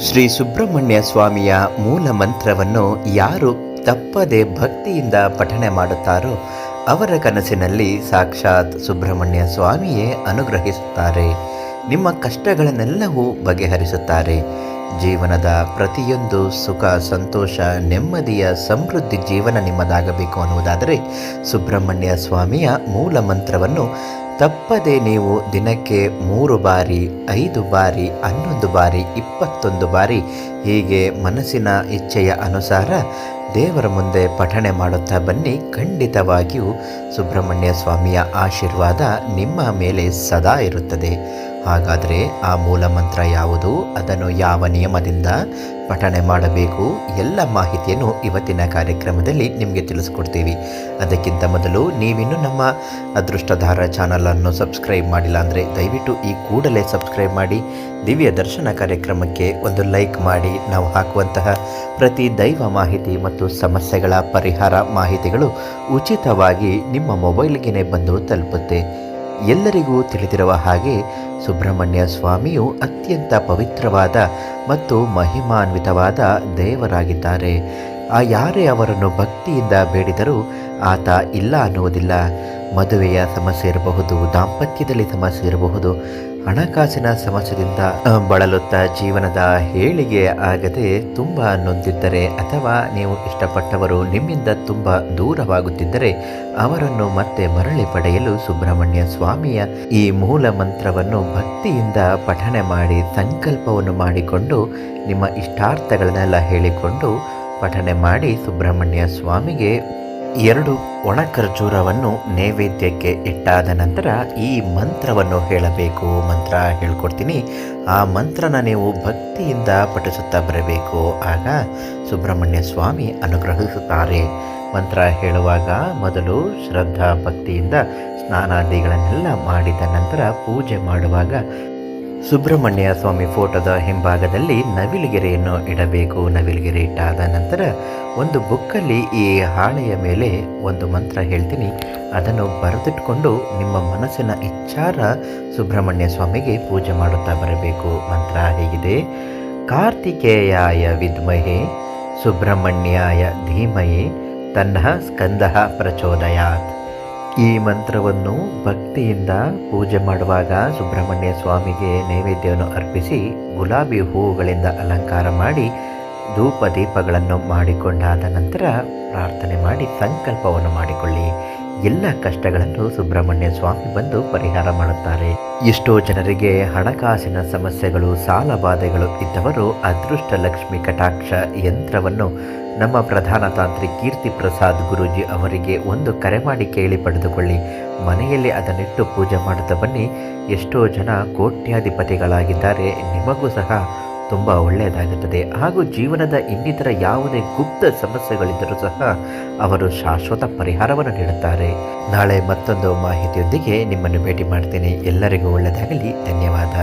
ಶ್ರೀ ಸುಬ್ರಹ್ಮಣ್ಯ ಸ್ವಾಮಿಯ ಮೂಲ ಮಂತ್ರವನ್ನು ಯಾರು ತಪ್ಪದೆ ಭಕ್ತಿಯಿಂದ ಪಠನೆ ಮಾಡುತ್ತಾರೋ ಅವರ ಕನಸಿನಲ್ಲಿ ಸಾಕ್ಷಾತ್ ಸುಬ್ರಹ್ಮಣ್ಯ ಸ್ವಾಮಿಯೇ ಅನುಗ್ರಹಿಸುತ್ತಾರೆ. ನಿಮ್ಮ ಕಷ್ಟಗಳನ್ನೆಲ್ಲವೂ ಬಗೆಹರಿಸುತ್ತಾರೆ. ಜೀವನದ ಪ್ರತಿಯೊಂದು ಸುಖ, ಸಂತೋಷ, ನೆಮ್ಮದಿಯ ಸಮೃದ್ಧಿ ಜೀವನ ನಿಮ್ಮದಾಗಬೇಕು ಅನ್ನುವುದಾದರೆ ಸುಬ್ರಹ್ಮಣ್ಯ ಸ್ವಾಮಿಯ ಮೂಲ ಮಂತ್ರವನ್ನು ತಪ್ಪದೆ ನೀವು ದಿನಕ್ಕೆ 3 ಬಾರಿ, 5 ಬಾರಿ, 11 ಬಾರಿ, 21 ಬಾರಿ ಹೀಗೆ ಮನಸ್ಸಿನ ಇಚ್ಛೆಯ ಅನುಸಾರ ದೇವರ ಮುಂದೆ ಪಠಣೆ ಮಾಡುತ್ತಾ ಬನ್ನಿ. ಖಂಡಿತವಾಗಿಯೂ ಸುಬ್ರಹ್ಮಣ್ಯ ಸ್ವಾಮಿಯ ಆಶೀರ್ವಾದ ನಿಮ್ಮ ಮೇಲೆ ಸದಾ ಇರುತ್ತದೆ. ಹಾಗಾದರೆ ಆ ಮೂಲ ಮಂತ್ರ ಯಾವುದು, ಅದನ್ನು ಯಾವ ನಿಯಮದಿಂದ ಪಠಣೆ ಮಾಡಬೇಕು, ಎಲ್ಲ ಮಾಹಿತಿಯನ್ನು ಇವತ್ತಿನ ಕಾರ್ಯಕ್ರಮದಲ್ಲಿ ನಿಮಗೆ ತಿಳಿಸ್ಕೊಡ್ತೀವಿ. ಅದಕ್ಕಿಂತ ಮೊದಲು ನೀವಿನ್ನೂ ನಮ್ಮ ಅದೃಷ್ಟಧಾರ ಚಾನಲನ್ನು ಸಬ್ಸ್ಕ್ರೈಬ್ ಮಾಡಿಲ್ಲ ಅಂದರೆ ದಯವಿಟ್ಟು ಈ ಕೂಡಲೇ ಸಬ್ಸ್ಕ್ರೈಬ್ ಮಾಡಿ. ದಿವ್ಯ ದರ್ಶನ ಕಾರ್ಯಕ್ರಮಕ್ಕೆ ಒಂದು ಲೈಕ್ ಮಾಡಿ. ನಾವು ಹಾಕುವಂತಹ ಪ್ರತಿ ದೈವ ಮಾಹಿತಿ ಮತ್ತು ಸಮಸ್ಯೆಗಳ ಪರಿಹಾರ ಮಾಹಿತಿಗಳು ಉಚಿತವಾಗಿ ನಿಮ್ಮ ಮೊಬೈಲ್ಗೆ ಬಂದು ತಲುಪುತ್ತೆ. ಎಲ್ಲರಿಗೂ ತಿಳಿದಿರುವ ಹಾಗೆ ಸುಬ್ರಹ್ಮಣ್ಯ ಸ್ವಾಮಿಯು ಅತ್ಯಂತ ಪವಿತ್ರವಾದ ಮತ್ತು ಮಹಿಮಾನ್ವಿತವಾದ ದೇವರಾಗಿದ್ದಾರೆ. ಯಾರೇ ಅವರನ್ನು ಭಕ್ತಿಯಿಂದ ಬೇಡಿದರೂ ಆತ ಇಲ್ಲ ಅನ್ನುವುದಿಲ್ಲ. ಮದುವೆಯ ಸಮಸ್ಯೆ ಇರಬಹುದು, ದಾಂಪತ್ಯದಲ್ಲಿ ಸಮಸ್ಯೆ ಇರಬಹುದು, ಹಣಕಾಸಿನ ಸಮಸ್ಯೆಯಿಂದ ಬಳಲುತ್ತಾ ಜೀವನದ ಏಳಿಗೆ ಆಗದೆ ತುಂಬ ನೊಂದಿದ್ದರೆ, ಅಥವಾ ನೀವು ಇಷ್ಟಪಟ್ಟವರು ನಿಮ್ಮಿಂದ ತುಂಬ ದೂರವಾಗುತ್ತಿದ್ದರೆ ಅವರನ್ನು ಮತ್ತೆ ಮರಳಿ ಪಡೆಯಲು ಸುಬ್ರಹ್ಮಣ್ಯ ಸ್ವಾಮಿಯ ಈ ಮೂಲ ಮಂತ್ರವನ್ನು ಭಕ್ತಿಯಿಂದ ಪಠನೆ ಮಾಡಿ ಸಂಕಲ್ಪವನ್ನು ಮಾಡಿಕೊಂಡು ನಿಮ್ಮ ಇಷ್ಟಾರ್ಥಗಳನ್ನೆಲ್ಲ ಹೇಳಿಕೊಂಡು ಪಠನೆ ಮಾಡಿ ಸುಬ್ರಹ್ಮಣ್ಯ ಸ್ವಾಮಿಗೆ 2 ಒಣ ಖರ್ಜೂರವನ್ನು ನೈವೇದ್ಯಕ್ಕೆ ಇಟ್ಟಾದ ನಂತರ ಈ ಮಂತ್ರವನ್ನು ಹೇಳಬೇಕು. ಮಂತ್ರ ಹೇಳ್ಕೊಡ್ತೀನಿ. ಆ ಮಂತ್ರನ ನೀವು ಭಕ್ತಿಯಿಂದ ಪಠಿಸುತ್ತಾ ಬರಬೇಕು. ಆಗ ಸುಬ್ರಹ್ಮಣ್ಯ ಸ್ವಾಮಿ ಅನುಗ್ರಹಿಸುತ್ತಾರೆ. ಮಂತ್ರ ಹೇಳುವಾಗ ಮೊದಲು ಶ್ರದ್ಧಾ ಭಕ್ತಿಯಿಂದ ಸ್ನಾನಾದಿಗಳನ್ನೆಲ್ಲ ಮಾಡಿದ ನಂತರ ಪೂಜೆ ಮಾಡುವಾಗ ಸುಬ್ರಹ್ಮಣ್ಯ ಸ್ವಾಮಿ ಫೋಟೋದ ಹಿಂಭಾಗದಲ್ಲಿ ನವಿಲುಗೆರೆಯನ್ನು ಇಡಬೇಕು. ನವಿಲುಗೆರೆ ಇಟ್ಟಾದ ನಂತರ ಒಂದು ಬುಕ್ಕಲ್ಲಿ ಈ ಹಾಳೆಯ ಮೇಲೆ ಒಂದು ಮಂತ್ರ ಹೇಳ್ತೀನಿ, ಅದನ್ನು ಬರೆದಿಟ್ಕೊಂಡು ನಿಮ್ಮ ಮನಸ್ಸಿನ ಇಚ್ಛಾರ ಸುಬ್ರಹ್ಮಣ್ಯ ಸ್ವಾಮಿಗೆ ಪೂಜೆ ಮಾಡುತ್ತಾ ಬರಬೇಕು. ಮಂತ್ರ ಹೇಗಿದೆ: ಕಾರ್ತಿಕೇಯಾಯ ವಿದ್ಮಹೆ ಸುಬ್ರಹ್ಮಣ್ಯಾಯ ಧೀಮಹಿ ತನ್ನಃ ಸ್ಕಂದಃ ಪ್ರಚೋದಯಾತ್. ಈ ಮಂತ್ರವನ್ನು ಭಕ್ತಿಯಿಂದ ಪೂಜೆ ಮಾಡುವಾಗ ಸುಬ್ರಹ್ಮಣ್ಯ ಸ್ವಾಮಿಗೆ ನೈವೇದ್ಯವನ್ನು ಅರ್ಪಿಸಿ ಗುಲಾಬಿ ಹೂವುಗಳಿಂದ ಅಲಂಕಾರ ಮಾಡಿ ಧೂಪ ದೀಪಗಳನ್ನು ಮಾಡಿಕೊಂಡಾದ ನಂತರ ಪ್ರಾರ್ಥನೆ ಮಾಡಿ ಸಂಕಲ್ಪವನ್ನು ಮಾಡಿಕೊಳ್ಳಿ. ಎಲ್ಲ ಕಷ್ಟಗಳನ್ನು ಸುಬ್ರಹ್ಮಣ್ಯ ಸ್ವಾಮಿ ಬಂದು ಪರಿಹಾರ ಮಾಡುತ್ತಾರೆ. ಎಷ್ಟೋ ಜನರಿಗೆ ಹಣಕಾಸಿನ ಸಮಸ್ಯೆಗಳು, ಸಾಲ ಬಾಧೆಗಳು ಇದ್ದವರು ಅದೃಷ್ಟ ಲಕ್ಷ್ಮಿ ಕಟಾಕ್ಷ ಯಂತ್ರವನ್ನು ನಮ್ಮ ಪ್ರಧಾನ ತಾಂತ್ರಿಕ ಕೀರ್ತಿ ಪ್ರಸಾದ್ ಗುರೂಜಿ ಅವರಿಗೆ ಒಂದು ಕರೆ ಮಾಡಿ ಕೇಳಿ ಪಡೆದುಕೊಳ್ಳಿ. ಮನೆಯಲ್ಲಿ ಅದನ್ನಿಟ್ಟು ಪೂಜೆ ಮಾಡುತ್ತಾ ಬನ್ನಿ. ಎಷ್ಟೋ ಜನ ಕೋಟ್ಯಾಧಿಪತಿಗಳಾಗಿದ್ದಾರೆ. ನಿಮಗೂ ಸಹ ತುಂಬ ಒಳ್ಳೆಯದಾಗುತ್ತದೆ. ಹಾಗೂ ಜೀವನದ ಇನ್ನಿತರ ಯಾವುದೇ ಗುಪ್ತ ಸಮಸ್ಯೆಗಳಿದ್ದರೂ ಸಹ ಅವರು ಶಾಶ್ವತ ಪರಿಹಾರವನ್ನು ನೀಡುತ್ತಾರೆ. ನಾಳೆ ಮತ್ತೊಂದು ಮಾಹಿತಿಯೊಂದಿಗೆ ನಿಮ್ಮನ್ನು ಭೇಟಿ ಮಾಡ್ತೇನೆ. ಎಲ್ಲರಿಗೂ ಒಳ್ಳೆಯದಾಗಲಿ. ಧನ್ಯವಾದ.